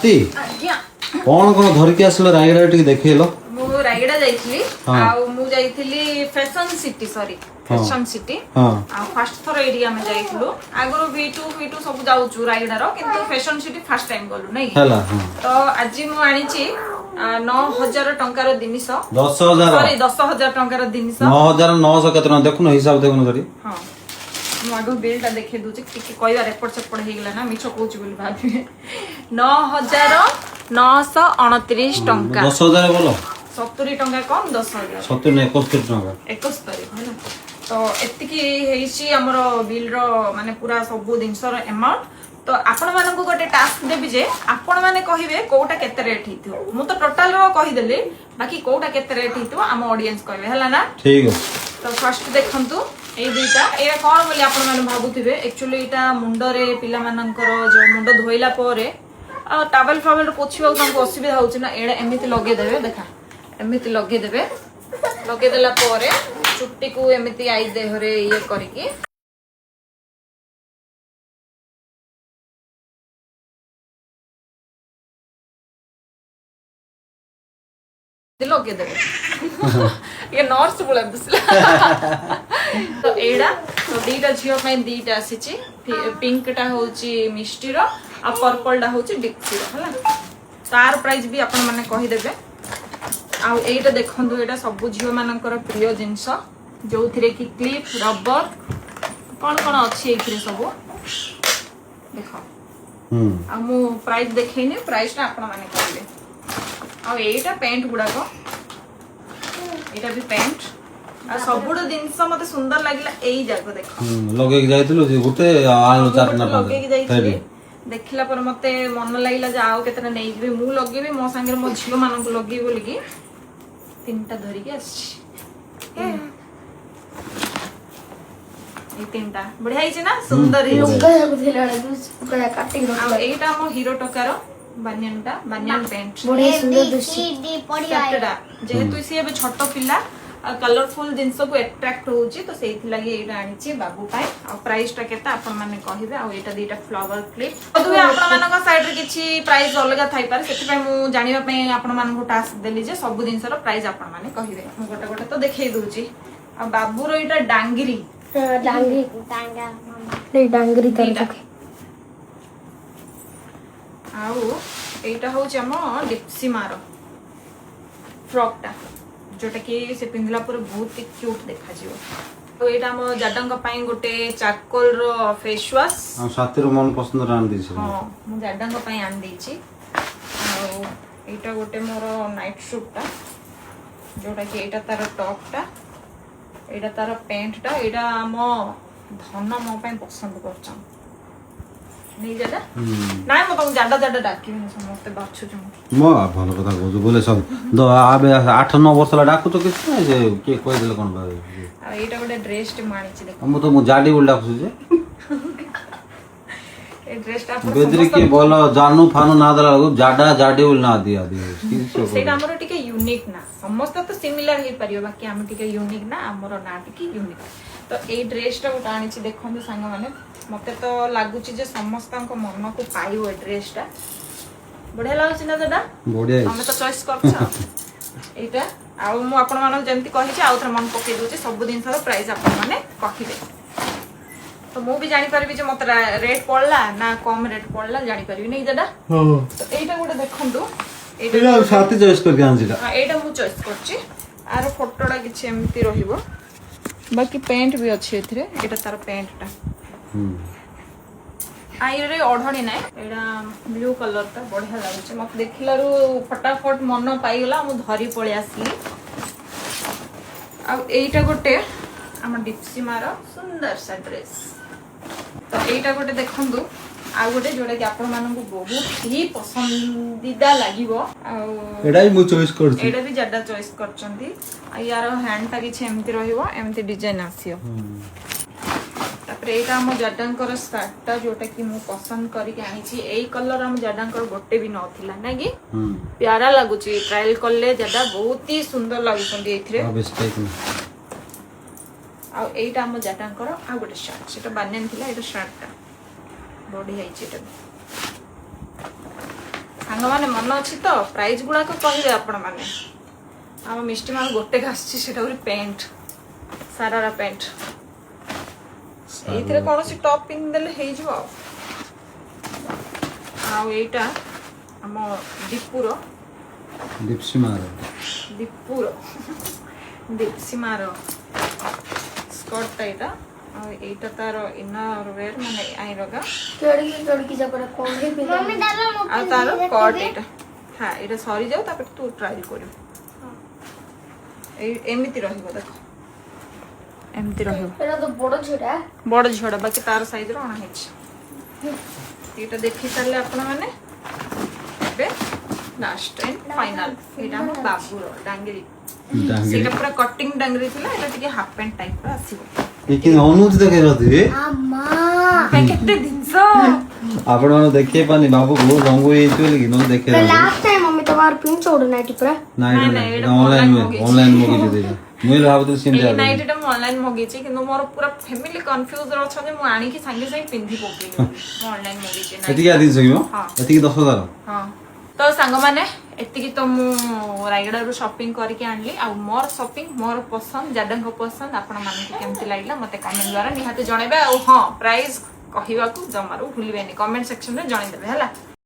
कौन कौन धरिक आसल रायगड़ा टी देखल मु रायगड़ा जाइछली आ मु जाइछली fashion city sorry fashion city आ फर्स्ट थर एरिया में जाइछलु आगरो V2 सब जाउछु रायगड़ा रो किंतु फैशन सिटी फर्स्ट टाइम गलु नै हला तो आज मु आनिछि 9000 टंकार दिनिस 10000 सॉरी 10000 टंकार दिनिस 9900 केतना देखुन हिसाब देखुन धरि हां मु आगो बिलटा देखे दुछि टिके कइवार एपट सेपट हे गेला ना मिछो कहूछि बोली भाबी 9929 टंका 10000 बोलो 70 टंका कम 10000 70 ने 71 टंका 71 हैला तो एतिकी हेइछि हमरो बिल रो माने पूरा सब दिनस रो अमाउंट तो आपण मानन को गोटे टास्क देबी जे आपण माने कहिबे कोटा केते रेट हिथियो मु तो टोटल रो कहि देली बाकी कोटा केते रेट हिथियो हम ऑडियंस कहबे हला ना ठीक है तो फर्स्ट देखंतु ए दुईटा ए कोन बोली आपण माने भाबुथिबे एक्चुअली एटा मुंडो रे पिला माननकर जो मुंडो धोइला परे आ टावल फावल पोछिबा तांको असुविधा होछि ना एडा एमिति लगे देबे देखा एमिति लगे देबे लगे देला परे चुट्टी को एमिति आई देहरे ये करिके लगे देबे ये नर्स बोला दिसला तो एडा तो दीटा झियो पे दीटा आसीची पिंक टा होची मिष्टी रो आ पर्पल टा होची डिक्सी रो हला तार प्राइस भी आपण माने कहि देबे आ एटा देखंतु एटा सब झियो मानकर प्रिय जिंस जोथिरे की क्लिप रबर कोन कोन अछि एथिरे सब देखो आ मु प्राइस देखैने प्राइस टा आपण माने कहले आ एटा पैंट गुडा को एटा भी पैंट आ सबुड दिनस मते सुंदर लागिला एई जाको देखो लगे के जाइतलो जे गुटे आलो चार ना लगे के जाइतली देखिला पर मते मन लागिला जे आओ केतना नै जेबे मु लगेबे मो संगे मो झियो मानन को लगे बोली की तीनटा धरि के आछि ए तीनटा बढ़िया हिचे ना सुंदर हिचे लुगा बुझिला दुस काटी आ एटा मो हीरो टकार बानियान पेंट बढ़िया सुंदर दुसी बढ़िया जेहेतु सी एबे छोट पिला कलरफुल जिंस को अट्रैक्ट होउची तो सेहि लागि एटा आनिची बाबू पाए आ प्राइस टा केता आपण माने कहिबे आ एटा दीटा फ्लावर क्लिप अदुए आपण मानक साइड रे किछि प्राइस अलगा थाई पारे सेति पय मु जानिबा पय आपण मानक टास्क देली जे सब जिंस रो प्राइस आपण माने कहिबे मु गोटे गोटे तो देखै दूची आ बाबू रो एटा डांगरी डांगरी टांगा नहीं डांगरी तर आउ एटा होची हम डिप्सी मारो फ्रॉक टा जोटा कि से पिंधला पर बहुत ही क्यूट देखा जिवो तो एटा हम जाडंग पई गोटे चारकोल रो फेस वॉश हम साथी रो मन पसंद रान दी छै हां मु जाडंग पई आन दी छी आउ एटा गोटे मोर नाइट सूट टा जोटा कि एटा तार टॉप टा एटा तार पैंट टा एटा हम धन मो पई पसंद करछन नहीं जादा नाय म तुम जाडा जाडा डाकी न समस्त बाछु छु म भलो कथा कहू बोले सब द आबे 8-9 वर्ष ला डाकू तो किछ नै जे के कहि देले कोन भाई आ एटा गोटे ड्रेस टे मानी छी देखो हम तो मु जाडी बोल डाकू जे ए ड्रेस टा बेदरी के बोलो जानू फानू ना दला जाडा जाडी बोल ना दिया दी सेटा हमरो टिके यूनिक ना समस्त तो सिमिलर हे परियो बाकी हम टिके यूनिक ना हमरो ना टिके यूनिक तो ए ड्रेस टा गोटा आनी छी देखो संग माने मते तो लागुची जे समस्त को मन को पाइयो ड्रेस टा बढ़िया लागुची ना दादा बढ़िया हम तो चॉइस करछा एटा आ मु आपण मानक जेंति कहि छी आउथर मन पके दोची सब दिन सर प्राइस आपण माने कहिबे तो मु भी जानि परबी जे मते रेट पड़ला ना कम रेट पड़ला जानि परबी नै दादा हां तो एटा गोटे देखंतु एटा साथी चॉइस करके आनजिला हां एटा मु चॉइस करछि आरो फोटोडा किछि एमति रहिबो बाकी पैंट भी अछि एथिरे एटा तार पैंट टा आइरे ओढणी नै एडा ब्लू कलर ता बढ़िया लागुचे मत देखिलारु फटाफट मन पाइगला मु धरी पळे आसली आ एटा गोटे हम डिप्सी मारो सुंदर सा ड्रेस तो एटा गोटे देखंदु आ गोटे जोडा कि आपण मानन को बहुत ही पसंदीदा लागिवो आ एडा ही मु चॉइस करछि एडा भी ज्यादा चॉइस करचंदी आ यार हैंड ता किछ एमति रहिवो एमति डिजाइन आसियो तापर एटा हम जाडंकर स्कर्ट जोटा कि मु पसंद करिके आनी छी एई कलर हम जाडंकर गोटे भी नथिला ना कि प्यारा लागुची ट्रायल करले जाडा बहुत ही सुंदर लागुछंदी एथिरे अब स्टेक में आ एटा हम जाडंकर आ गोटे शर्ट सेटा बानियन थिला एटा शर्ट टा बॉडी हाइच एटा ସାଙ୍ଗମାନେ ମନ ଅଛି ତ ପ୍ରାଇସ୍ ଗୁଡାକ କହିବେ ଆପଣ ମାନେ। ଆମ ମିଷ୍ଟି ମାର ଗୋଟେ ଆସିଛି ସେଟା ହଉଛି ପ୍ୟାଣ୍ଟ, ସାରାରା ପ୍ୟାଣ୍ଟ। ଏଇଥିରେ କୌଣସି ଟପ୍ ପିନ୍ଧିଦେଲେ ହେଇଯିବ ଆଉ। ଆଉ ଏଇଟା ଆମ ଦୀପୁର ଦୀପ୍ସିମାର ସ୍କର୍ଟଟା ଏଇଟା। ଆଉ ଏଇଟା ତାର ଇନର ୱେର ମାନେ ଆଇରଗା। ଆଉ ତାର କଟ୍ ଏଇଟା। ହଁ ଏଇଟା ସରିଯାଉ ତାପରେ ତୁ ଟ୍ରାଏଲ କରିବୁ। ଏମିତି ରହିବ ଦେଖ, ଏମିତି ରହିବ। ବଡ ଝିଅଟା ବାକି ତାର ସାଇଜର ଅଣା ହେଇଛି। ଏଇଟା ଦେଖି ସାରିଲେ ଆପଣ ମାନେ ଏବେ ଲାଷ୍ଟ ଏଣ୍ଡ ଫାଇନାଲ ଏଇଟା ଆମ ବାବୁର ଡାଙ୍ଗିରି। ସେଇଟା ପୁରା କଟିଂ ଡାଙ୍ଗିରି ଥିଲା, ଏଇଟା ଟିକେ ହାଫ ପ୍ୟାଣ୍ଟ ଟାଇପର ଆସିବ। ଅନୁଭୂତି ଦେଖେଇ କେତେ ଜିନିଷ ଆପଣ ଦେଖେଇ ପାନି ବାବୁକୁ ରଙ୍ଗ ହେଇଛି ବୋଲି କି ନହେଲେ ଦେଖେଇ ଅନଲାଇନ ମଗେଇଛୁ ଦେଇଛ। ମୁଁ ଭାବୁଥିଲି ସେମିତି ଏଇ ନାଇଟିଟା ମୁଁ ଅନଲାଇନ ମଗେଇଛି, କିନ୍ତୁ ମୋର ପୁରା ଫ୍ୟାମିଲି କନଫ୍ୟୁଜ ଅଛନ୍ତି। ମୁଁ ଆଣିକି ସାଙ୍ଗେ ସାଙ୍ଗେ ପିନ୍ଧି ପକେଇଲି। ମୁଁ ଅନଲାଇନ ମଗେଇଛି। ଏତିକି ଜିନିଷ କି ଏତିକି 10,000। ହଁ ତ ସାଙ୍ଗମାନେ ଏତିକି ତ ମୁଁ ରାୟଗଡ଼ାରୁ ସପିଂ କରିକି ଆଣିଲି। ଆଉ ମୋର ସପିଂ ମୋର ପସନ୍ଦ, ଜାଡାଙ୍କ ପସନ୍ଦ ଆପଣମାନଙ୍କୁ କେମିତି ଲାଗିଲା ମତେ କମେଣ୍ଟ ଦ୍ୱାରା ନିହାତି ଜଣେଇବେ। ଆଉ ହଁ ପ୍ରାଇସ୍ କହିବାକୁ ଜମାରୁ ଭୁଲିବେନି, କମେଣ୍ଟ ସେକ୍ସନରେ ଜଣେଇଦେବେ ହେଲା।